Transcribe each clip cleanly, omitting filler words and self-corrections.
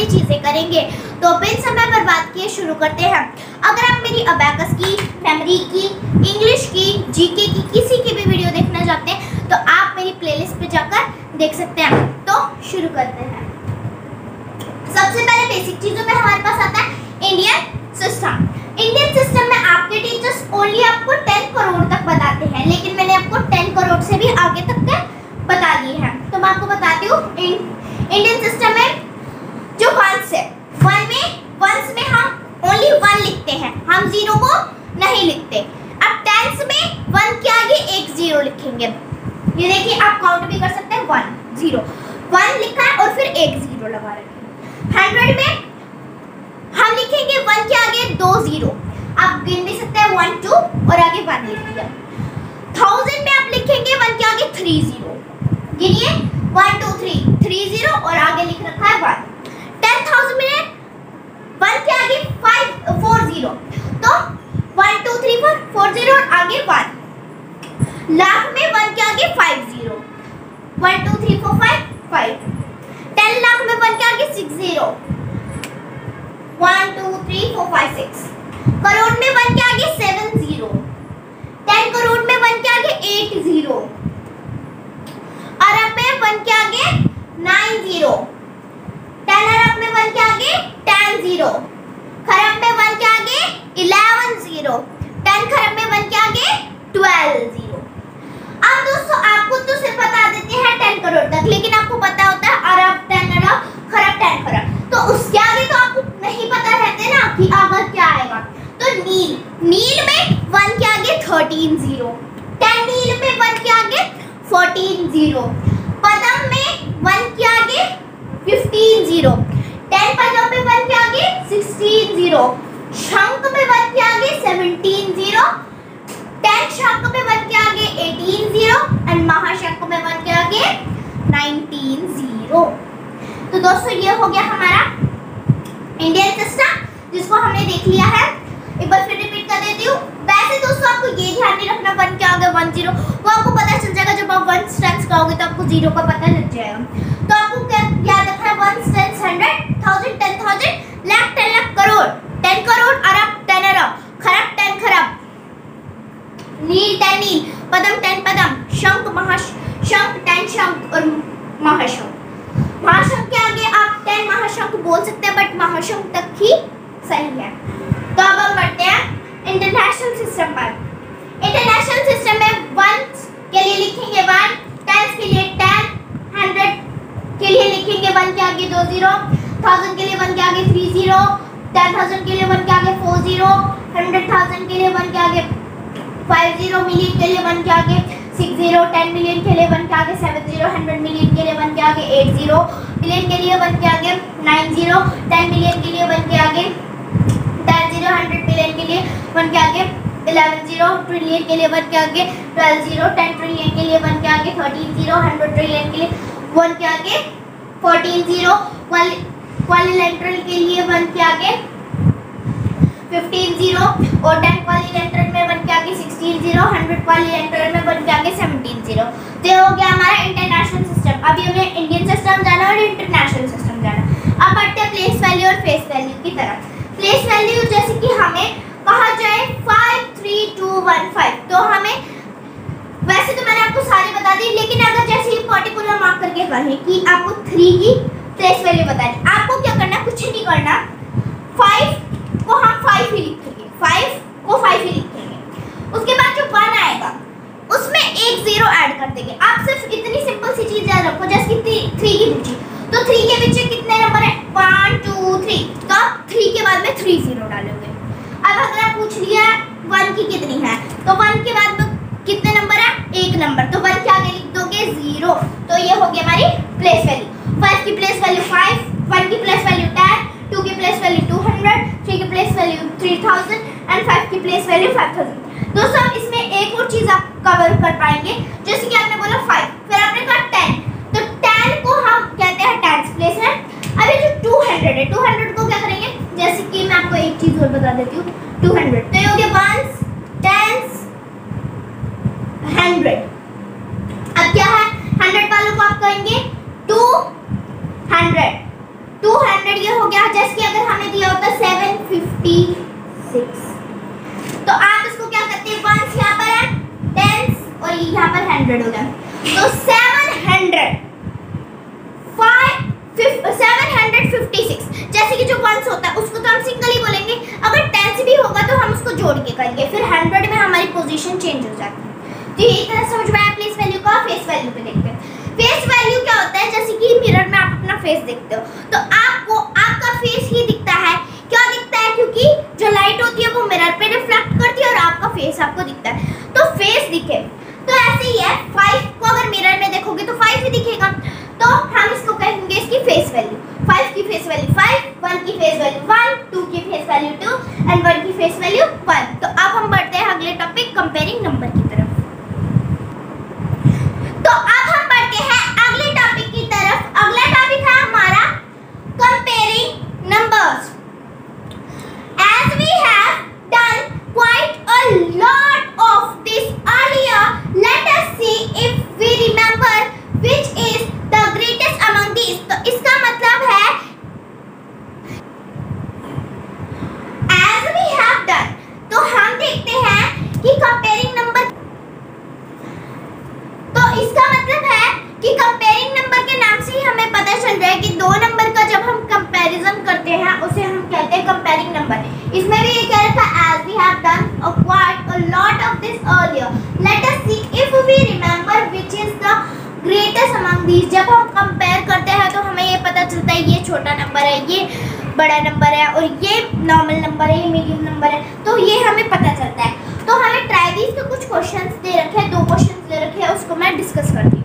वाली चीजें करेंगे। तो बिन समय बर्बाद किए शुरू करते हैं। अगर आप मेरी अबैकस की, मेमोरी की, इंग्लिश की, जीके की किसी की भी वीडियो देखना चाहते हैं तो आप मेरी प्लेलिस्ट पे जाकर देख सकते हैं। तो शुरू करते हैं। सबसे पहले बेसिक चीजों में हमारे पास आता है इंडियन सिस्टम। इंडियन सिस्टम में आपके टीचर्स ओनली आपको 10 करोड़ तक बताते हैं, लेकिन मैंने आपको 10 करोड़ से भी आगे तक के बता दिए हैं। तो मैं आपको बताती हूँ इंडियन सिस्टम में जो वंस है, वंस में हम ओनली 1 लिखते हैं, हम 0 को नहीं लिखते। अब टेंस में 1 के आगे एक 0 लिखेंगे। ये देखिए आप काउंट भी कर सकते हैं, 1 0 1 लिखा है और फिर एक 0 लगा रखें। 100 में हम लिखेंगे 1 के आगे 2 0, आप गिन भी सकते हैं 1 2 और आगे 1 लिख दिया। 1000 में आप लिखेंगे 1 के आगे 3 0, गिनिए 1 2 3 0 और आगे लिख रखा है 1। 10,000 में 1 के आगे 4 0, तो 1 2 3 4 0 और आगे 1। लाख में 1 के आगे 5 0, 1 2 3 4 5। 10 लाख में 1 के आगे 6 0, 1 2 3 4 5 6। करोड़ में 1 के आगे 7 0, 10 करोड़ में 1 के आगे 8 0। अरब में 1 के आगे 9 0, 10 अरब में 1 के आगे 10 0। खरब में 1 के आगे 11 0, 10 खरब में 1 के आगे 12 0। अब दोस्तों आपको तो सिर्फ बता देते हैं 10 करोड़ तक, लेकिन आपको पता होता है अरब 10 अरब, खरब 10 खरब, तो उसके आगे तो आपको नहीं पता रहते ना कि आगे क्या आएगा। तो नील में 1 के आगे 13 0, 10 नील में 1 के आगे 14 0। पदम में 1 के आगे 15 0, 10 पदम में 1 के आगे 16 0। शंख में 1 के आगे 17 0, 10 शंख में 1 के आगे 18 0 और महाशंख में 1 के आगे 19 0। तो दोस्तों ये हो गया हमारा इंडियन सिस्टम, जिसको हमने देख लिया है। एक बार फिर रिपीट कर देती हूँ। वैसे दोस्तों आपको ये ध्यान नहीं रखना 1 के आगे 1 0, वो आपको पता चल जाएगा जब आप 1 टेंस करोगे तो आपको 0 का पता लग जाएगा। तो आपको क्या याद रखना है, 1 टेंस 100, 1000 10,000, लाख 10 लाख, करोड़ 10 करोड़, अरब 10 अरब, खरब 10 खरब, नील 10 नील, पदम 10 पदम, शंख महाशंख 10 शंख और महाशंख। महाशंख के आगे आप 10 महाशंख बोल सकते हैं, बट महाशंख तक ही सही है। तो अब हम बढ़ते हैं इंटरनेशनल सिस्टम पर। इंटरनेशनल सिस्टम में 1 के लिए लिखेंगे 1, 10 के लिए 10, 100 के लिए लिखेंगे 1 के आगे 2 0, 1000 के लिए 1 के आगे 3 0, 10,000 के लिए 1 के आगे 4 0, 100,000 के लिए 1 के आगे 5 0, मिलियन के लिए 1 के आगे 6 0, 10 मिलियन के लिए 1 के आगे 7 0, 100 मिलियन के लिए 1 के आगे 8 0, मिलियन के लिए 1 के आगे 9 0, 10 मिलियन के लिए 1 के आगे 10 0, 100 मिलियन के लिए 1 के आगे 11 0, ट्रिलियन के लिए 1 के आगे 12 0, 10 ट्रिलियन के लिए 1 के आगे 13 0, 100 ट्रिलियन के लिए 1 के आगे 14 0, क्वाड्रिलेटरल के लिए 1 के आगे 15 0 और 10 क्वाड्रिलेटरल में 1 के आगे 16 0, 100 क्वाड्रिलेटरल में 1 के आगे 17 0। तो ये हो गया हमारा इंटरनेशनल सिस्टम। अभी हमें इंडियन सिस्टम जाना और इंटरनेशनल सिस्टम जाना। अब बढ़ते हैं प्लेस वैल्यू और फेस वैल्यू की तरफ। प्लेस वैल्यू जैसे कि हमें कहा जाए 5 3 2 1 5, तो हमें वैसे तो मैंने आपको सारे बता दी, लेकिन अगर जैसे ही पर्टिकुलर मार्क करके कहें कि आपको 3 की प्लेस वैल्यू बतानी, आपको क्या करना, कुछ नहीं करना, 5 को हम 5 ही लिखेंगे, 5 को 5 ही लिखेंगे। उसके बाद जो 1 आएगा उसमें एक 0 ऐड कर देंगे। आप सिर्फ इतनी सिंपल सी चीज याद रखो, जैसे कि 3 की पूछी तो 3 के पीछे कितने नंबर है, 1 2 3, तो आप 3 के बाद में 3 0 डालोगे। अब अगर आप पूछ लिया 1 की कितनी है, तो 1 के बाद में कितने नंबर है, 1 नंबर, तो 1 के आगे लिख दोगे 0। तो ये हो गया हमारी प्लेस वैल्यू। 5 की प्लेस वैल्यू 5, 1 की प्लेस वैल्यू 10, 2 की प्लेस वैल्यू 200, 3 की प्लेस वैल्यू 3000 एंड 5 की प्लेस वैल्यू 5000। दोस्तों अब इसमें एक और चीज आप कवर कर पाएंगे, जैसे कि आपने बोला 5, फिर आपने कहा 10, तो 10 को हम कहते हैं टेंस प्लेस में। अभी जो 200 है, 200 को क्या करेंगे, जैसे कि मैं आपको एक चीज और बता देती हूँ, 200 तो ये हो गया 1s 10s 100। अब क्या है, 100 वालों को आप कहेंगे 200, 200 ये हो गया। जैसे कि अगर हमें दिया होता 756, तो आप इसको क्या करते हैं, वंस यहाँ पर है, टेंस और यहाँ पर 100 हो गया, तो 756। जैसे कि जो वंस होता है उसको तो हम सिंगल ही बोलेंगे, अगर टेंस भी होगा तो हम उसको जोड़ के करेंगे, फिर 100 में हमारी पोजीशन चेंज हो जाती है। तो यही तरह समझ में आया प्लेस वैल्यू का। फेस वैल्यू पे देखते हैं। फेस वैल्यू क्या होता है, जैसे कि मिरर में आप अपना फेस देखते हो तो आपको आपका फेस ही दिखता है। क्यों दिखता है, क्योंकि जो लाइट होती है वो मिरर पे रिफ्लेक्ट करती है और आपका फेस आपको दिखता है, तो फेस दिखे। तो ऐसे ही है, 5 को अगर मिरर में देखोगे तो 5 ही दिखेगा, तो हम इसको कहेंगे इसकी फेस वैल्यू। 5 की फेस वैल्यू 5, 1 की फेस वैल्यू 1, 2 की फेस वैल्यू 2 एंड 1 की फेस वैल्यू 1। तो अब हम बढ़ते हैं अगले टॉपिक कंपेयरिंग नंबर की तरफ। तो अब हम बढ़ते हैं अगले टॉपिक की तरफ। अगला टॉपिक है हमारा comparing numbers. As we have done quite a lot of this earlier, let us see if we remember which is the greatest among these. तो इसका मतलब है as we have done, तो हम देखते हैं कि कंपेयरिंग नंबर, तो इसका मतलब है कि कंपेयरिंग नंबर के नाम से ही हमें पता चल रहा है कि दो नंबर का जब हम कंपैरिजन करते हैं उसे हम कहते हैं कंपेयरिंग नंबर। इसमें भी ये कह रहा था as we have done quite a lot of this earlier, let us see if we remember which is the greatest among these। जब हम कंपेयर करते हैं तो हमें ये पता चलता है ये छोटा नंबर है, ये बड़ा नंबर है और ये नॉर्मल नंबर है, ये मीडियम नंबर है, तो ये हमें पता चलता है। तो हमें ट्राइवीज के कुछ क्वेश्चंस दे रखे हैं, 2 क्वेश्चंस दे रखे हैं, उसको मैं डिस्कस करती हूँ।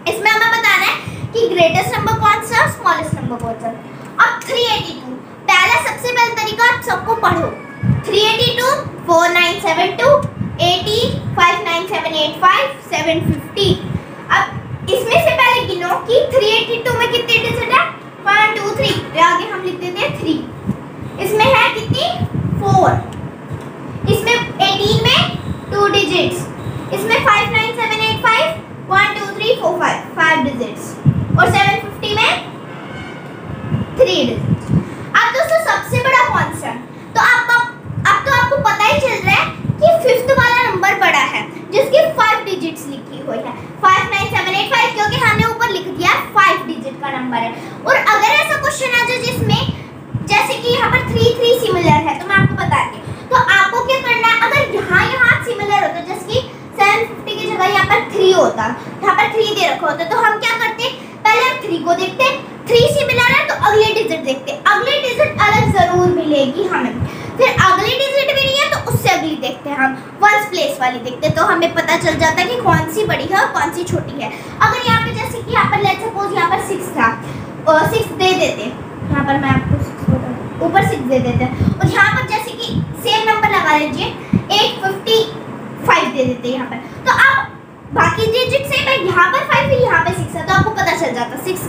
इसमें हमें बताना है कि ग्रेटेस्ट नंबर कौन सा है, स्मॉलेस्ट नंबर कौन सा है। अब 382, पहला सबसे पहला तरीका आप सबको पढ़ो। 382, 4972, 80, 59785, 750। अब इसमें से पहले गिनो कि 382 में कितने डिजिट है, 1 2 3, आगे हम लिख देते हैं 3। इसमें है कितनी, 4। इसमें 18 में 2 डिजिट्स, इसमें 59785, 1 2 3 4 5 डिजिट्स और 750 में 3 डिजिट्स। अब दोस्तों सबसे बड़ा कौन सा, तो अब तो आपको पता ही चल रहा है कि 5th वाला नंबर बड़ा है जिसकी 5 डिजिट्स लिखी हुई है, 59785, क्योंकि हमने ऊपर लिख दिया 5 डिजिट का नंबर है। और अगर ऐसा क्वेश्चन आ जाए जिसमें जैसे कि यहाँ पर 3 3 सिमिलर है, तो मैं आपको बताती हूँ। तो आपको क्या करना है, अगर यहाँ सिमिलर होता है, जैसे कि 750 की जगह यहाँ पर 3 होता, यहाँ पर 3 दे रखा होता, तो हम क्या करते, पहले हम 3 को देखते, 3 सिमिलर है तो अगले डिजिट देखते, अगले डिजिट अलग जरूर मिलेगी हमें, फिर अगली डिजिट भी नहीं है तो उससे अगली देखते हैं, हम वंस प्लेस वाली देखते हैं, तो हमें पता चल जाता है कि कौन सी बड़ी है और कौन सी छोटी है। अगर यहाँ पे जैसे कि यहाँ पर लेट्स सपोज यहाँ पर 6 था और 6 दे देते, यहाँ पर मैं आपको 6 बता दूं, ऊपर 6 दे देते हैं और यहाँ पर जैसे कि सेम नंबर लगा लीजिए 855 दे देते हैं यहाँ पर, तो अब बाकी डिजिट सेम है, यहाँ पर 5 है, यहाँ पर 6 है, तो आपको पता चल जाता 6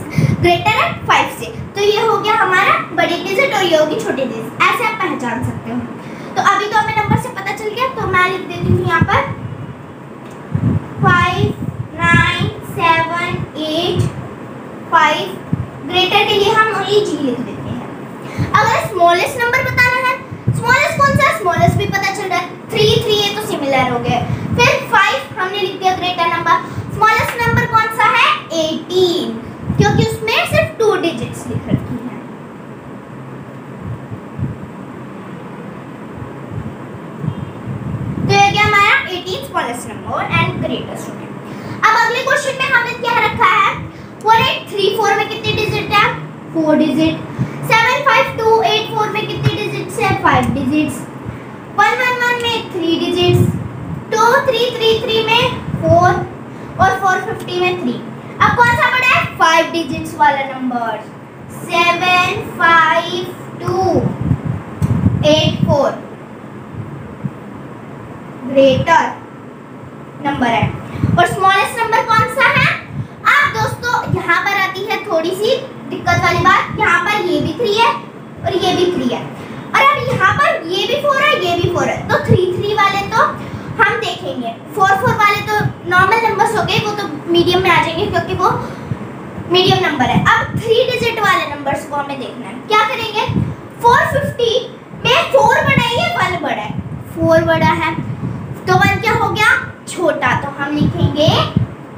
ग्रेटर है 5 से, तो ये हो गया हमारा बड़ी डिजिट और ये होगी छोटी डिजिट, ऐसे आप पहचान सकते हो। तो अभी तो हमें नंबर से पता चल गया, तो मैं लिख देती हूँ यहाँ पर 5 9 7 8 5, ग्रेटर के लिए हम ये जी लिख देते हैं। अगर स्मॉलेस्ट नंबर बताना है, स्मॉलेस्ट कौन सा है, स्मॉलेस्ट भी पता चल रहा है, 3 3 ये तो सिमिलर हो गए, फिर 5 हमने लिख दिया ग्रेटर नंबर। स्मॉलेस्ट नंबर कौन सा है, 18, क्योंकि उसमें सिर्फ 2 डिजिट्स लिख रखी हैं। तो ये क्या हमारा 18 स्मॉलेस्ट नंबर एंड ग्रेटेस्ट हो गया। अब अगले क्वेश्चन में हमने क्या रखा है, 4834 में कितने डिजिट है, 4 डिजिट, 75284 में कितने डिजिट्स है, 5 डिजिट्स, 111 में 3 डिजिट्स, 2333 में 4 और 450 में 3। अब कौन सा बड़ा है, 5 डिजिट्स वाला नंबर, 75284 ग्रेटर नंबर है। और स्मॉलेस्ट नंबर कौन सा है, अब दोस्तों यहाँ पर आती है थोड़ी सी दिक्कत वाली बात, यहाँ पर ये भी 3 है और ये भी 3 है, और अब यहाँ पर ये भी 4 है, ये भी 4 है, तो 3 3 वाले तो हम देखेंगे, 4 4 वाले तो नॉर्मल नंबर्स हो गए, वो तो मीडियम में आ जाएंगे क्योंकि वो मीडियम नंबर है। अब 3 डिजिट वाले नंबर्स को हमें देखना है। क्या करेंगे, 450 में 4 बड़ा है या 1 बड़ा है? 4 बड़ा है, तो 1 क्या हो गया, छोटा, तो हम लिखेंगे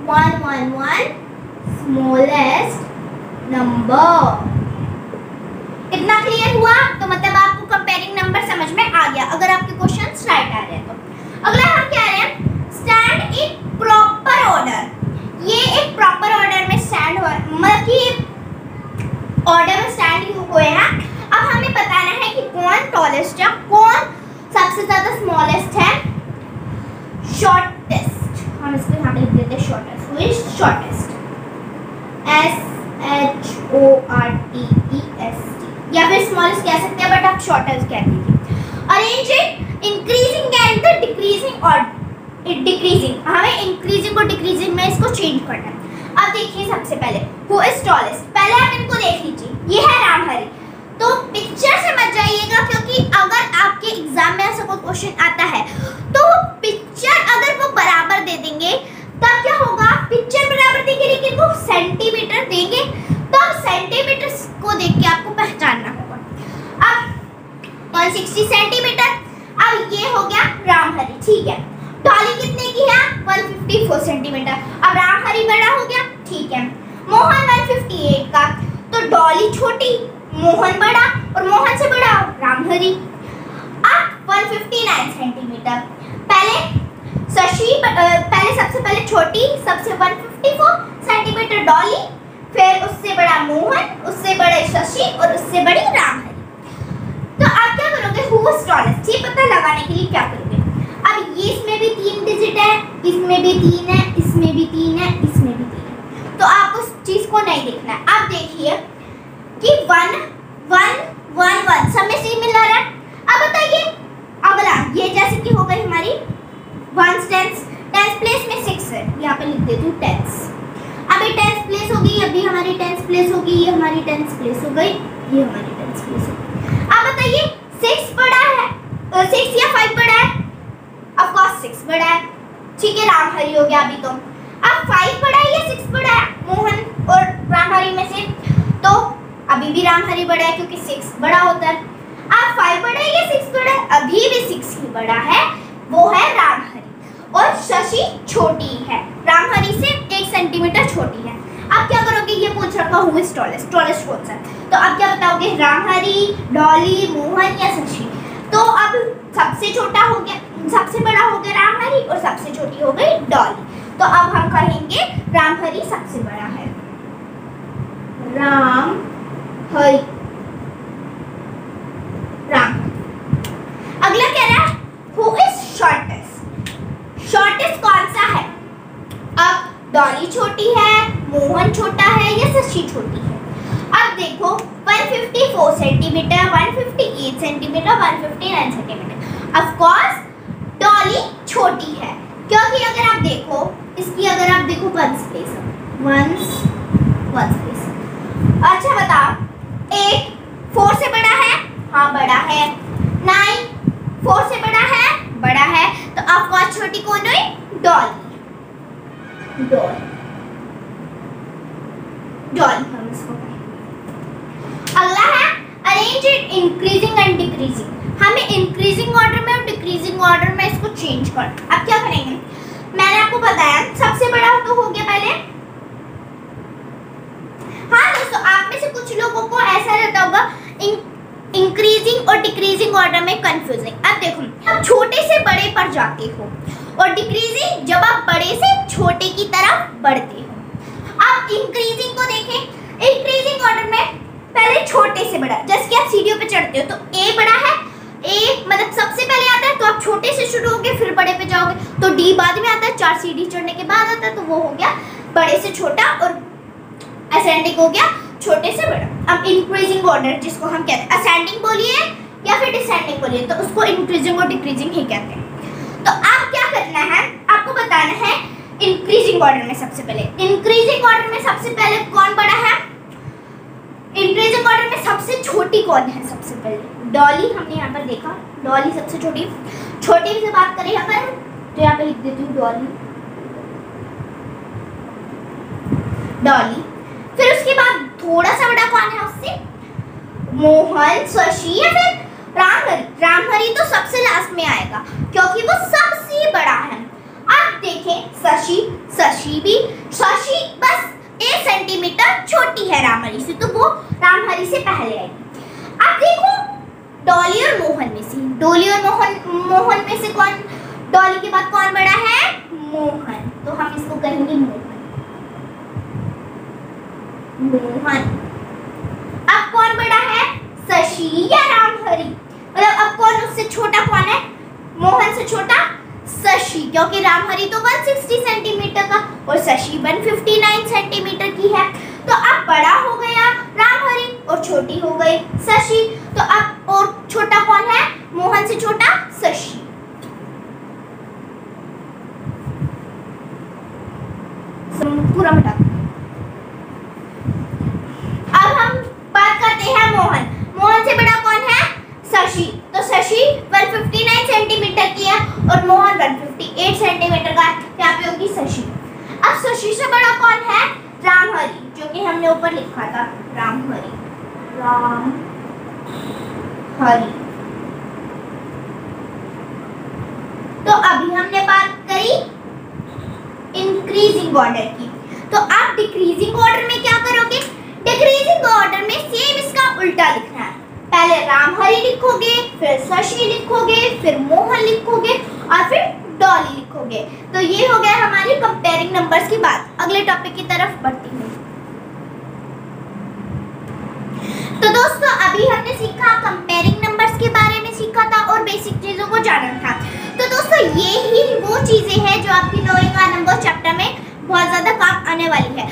111 स्मॉलेस्ट नंबर। इतना क्लियर हुआ? तो मतलब आपको कंपेयरिंग नंबर समझ में आ गया अगर आपके क्वेश्चंस राइट आ रहे हैं तो। अगला हम क्या रहे हैं, स्टैंड इन प्रॉपर ऑर्डर। ये एक प्रॉपर ऑर्डर में स्टैंड हुआ, मतलब कि ऑर्डर में स्टैंड हुए हैं। अब हमें बताना है कि कौन टॉलेस्ट है, कौन सबसे ज्यादा स्मॉलेस्ट है, शॉर्टेस्ट। हम इसको यहाँ पे लिख देते हैं shortest. Who is shortest, SHORTEST, या फिर स्मॉलेस्ट कह सकते हैं, बट आप शॉर्टेस्ट कह दीजिए। Arrange it increasing and the decreasing और डिक्रीजिंग, हमें इंक्रीजिंग और डिक्रीजिंग में इसको चेंज करना है। अब देखिए सबसे पहले हु इज टॉलेस्ट, पहले आप इनको देख लीजिए, ये है रामहरि। तो पिक्चर से मत जाइएगा, क्योंकि अगर आपके एग्जाम में ऐसा कोई क्वेश्चन आता है तो पिक्चर अगर वो बराबर दे देंगे तब क्या होगा, पिक्चर बराबर देंगे लेकिन वो सेंटीमीटर देंगे, तब सेंटीमीटर को देख के आपको पहचानना होगा। अब 160 सेंटीमीटर, अब ये हो गया रामहरि, ठीक है। डॉली कितने की है, 154 सेंटीमीटर। अब रामहरि बड़ा हो गया, ठीक है। मोहन 158 का, तो डॉली छोटी, मोहन बड़ा, और मोहन से बड़ा रामहरि। अब 159 सेंटीमीटर, पहले शशि, पहले सबसे पहले छोटी, सबसे 154 सेंटीमीटर डॉली, फिर उससे बड़ा मोहन, उससे बड़े शशि, और उससे बड़ी रामहरि। तो आप क्या करोगे, हु इज टॉलेस्ट, ये पता लगाने के लिए क्या करोगे। अब ये इसमें भी 3 डिजिट है, इसमें भी 3 है, इसमें भी 3 है, इसमें भी 3 है, तो आप उस चीज को नहीं देखना है। आप देखिए कि 1 1 1 1 सब में सिमिलर है। अब बताइए अगला, ये जैसे कि हो गई हमारी 1 टेंस प्लेस में 6 है, यहाँ पे लिख देती हूँ टेंस। अब ये टेंस प्लेस होगी, अभी हमारी टेंस प्लेस होगी, ये हमारी टेंस प्लेस हो गई, ये हमारी टेंस प्लेस हो गई। अब बताइए 6 बड़ा है, 6 या 5 बड़ा है, ऑफ कोर्स 6 बड़ा है, ठीक है, रामहरि हो गया अभी तो। अब 5 बड़ा है या 6 बड़ा है, मोहन और रामहरि में से, तो अभी भी रामहरि बड़ा है क्योंकि 6 बड़ा होता है। अब 5 बड़ा है या 6 बड़ा है, अभी भी 6 ही बड़ा है, वो है रामहरि। और शशि छोटी है, रामहरि से 1 सेंटीमीटर छोटी है। अब क्या करोगे, ये पूछ रखा हु इज टॉलेस्ट, टॉलेस्ट कौन सा है, तो अब क्या बताओगे, रामहरि, डॉली, मोहन या शशि। तो अब सबसे छोटा हो गया, सबसे बड़ा हो गया रामहरि, और सबसे छोटी हो गई डॉली, तो अब हम कहेंगे रामहरि सबसे बड़ा है, रामहरि। अगला कह रहा है हु इज शॉर्टेस्ट, शॉर्टेस्ट कौन सा है। अब डॉली छोटी है, मोहन छोटा है, या शशि छोटी है। अब देखो 154 centimetre, 158 centimetre, 159 centimetre, of course Dolly छोटी है, क्योंकि अगर आप देखो इसकी, अगर आप देखो 1 स्पेस, 1 स्पेस। अच्छा बताओ 8 4 से बड़ा है, हाँ बड़ा है। 9 4 से बड़ा है, बड़ा है, तो ऑफ कोर्स छोटी कौन हुई, डॉली, डॉली हम इसको। अगला है arrange it increasing and decreasing, हमें इंक्रीजिंग ऑर्डर में और डिक्रीजिंग ऑर्डर में इसको चेंज कर। अब क्या करेंगे, मैंने आपको बताया सबसे बड़ा तो हो गया पहले। हाँ दोस्तों, आप में से कुछ लोगों को ऐसा रहता होगा इंक्रीजिंग और डिक्रीजिंग ऑर्डर में कंफ्यूजिंग। अब देखो, आप छोटे से बड़े पर जाते हो, और डिक्रीजिंग जब आप बड़े से छोटे की तरफ बढ़ते हो। अब इंक्रीजिंग को देखें, इंक्रीजिंग ऑर्डर में पहले छोटे से बड़ा, जैसे कि आप सीढ़ियों पे चढ़ते हो तो ए बड़ा है, ए मतलब सबसे पहले आता है, तो आप छोटे से शुरू होगे फिर बड़े पे जाओगे, तो डी बाद में आता है, 4 सीढ़ी चढ़ने के बाद आता है, तो वो हो गया बड़े से छोटा, और असेंडिंग हो गया छोटे से बड़ा। अब इंक्रीजिंग ऑर्डर जिसको हम कहते हैं, असेंडिंग बोलिए या फिर डिसेंडिंग बोलिए, तो उसको इंक्रीजिंग और डिक्रीजिंग ही कहते हैं। तो अब क्या करना है, आपको बताना है इंक्रीजिंग ऑर्डर में सबसे पहले, इंक्रीजिंग ऑर्डर में सबसे पहले कौन बड़ा है, इंक्रीजिंग ऑर्डर में सबसे छोटी कौन है, सबसे पहले डॉली, हमने यहाँ पर देखा डॉली सबसे छोटी। छोटी से बात करें यहाँ पर, तो यहाँ पे लिख देती हूँ डॉली, डॉली। फिर थोड़ा सा बड़ा कौन है उससे? मोहन, शशि या फिर रामहरि? रामहरि तो सबसे लास्ट में आएगा क्योंकि वो सबसे बड़ा है। अब देखें शशि बस 1 सेंटीमीटर छोटी है रामहरि से, तो वो रामहरि से पहले आएगी। अब देखो डॉली और मोहन में से, डॉली और मोहन में से कौन, डॉली के बाद कौन बड़ा है? मोहन, तो हम इसको कहेंगे मोहन। अब कौन बड़ा है? शशि या रामहरि? मतलब अब कौन उससे छोटा कौन है? मोहन से छोटा शशि, क्योंकि रामहरि तो 160 सेंटीमीटर का और शशि 159 सेंटीमीटर की है। तो अब बड़ा हो गया रामहरि और छोटी हो गई शशि। तो अब और छोटा कौन है? मोहन से छोटा शशि। पूरा मिटा। अब हम बात करते हैं मोहन से बड़ा कौन है? शशि। तो शशि 159 सेंटीमीटर की है और मोहन 158 सेंटीमीटर का है, यहाँ पे होगी शशि। अब शशि से बड़ा कौन है? रामहरि, जो कि हमने ऊपर लिखा था रामहरि। तो अभी हमने बात करी इंक्रीजिंग ऑर्डर की, तो आप डिक्रीजिंग ऑर्डर में क्या करोगे? डिक्रीजिंग ऑर्डर में सेम इसका उल्टा लिखना है। पहले रामहरि लिखोगे, फिर शशि लिखोगे, फिर मोहन लिखोगे और फिर डॉली लिखोगे। तो ये हो गया हमारी कंपेयरिंग नंबर्स की बात। अगले टॉपिक की तरफ बढ़ती हूँ। तो दोस्तों अभी हमने सीखा कंपेयरिंग नंबर्स के बारे में सीखा था और बेसिक चीजों को जाना था। तो दोस्तों ये ही वो चीजें हैं जो आपकी नोइंग नंबर चैप्टर में बहुत ज्यादा काम आने वाली है।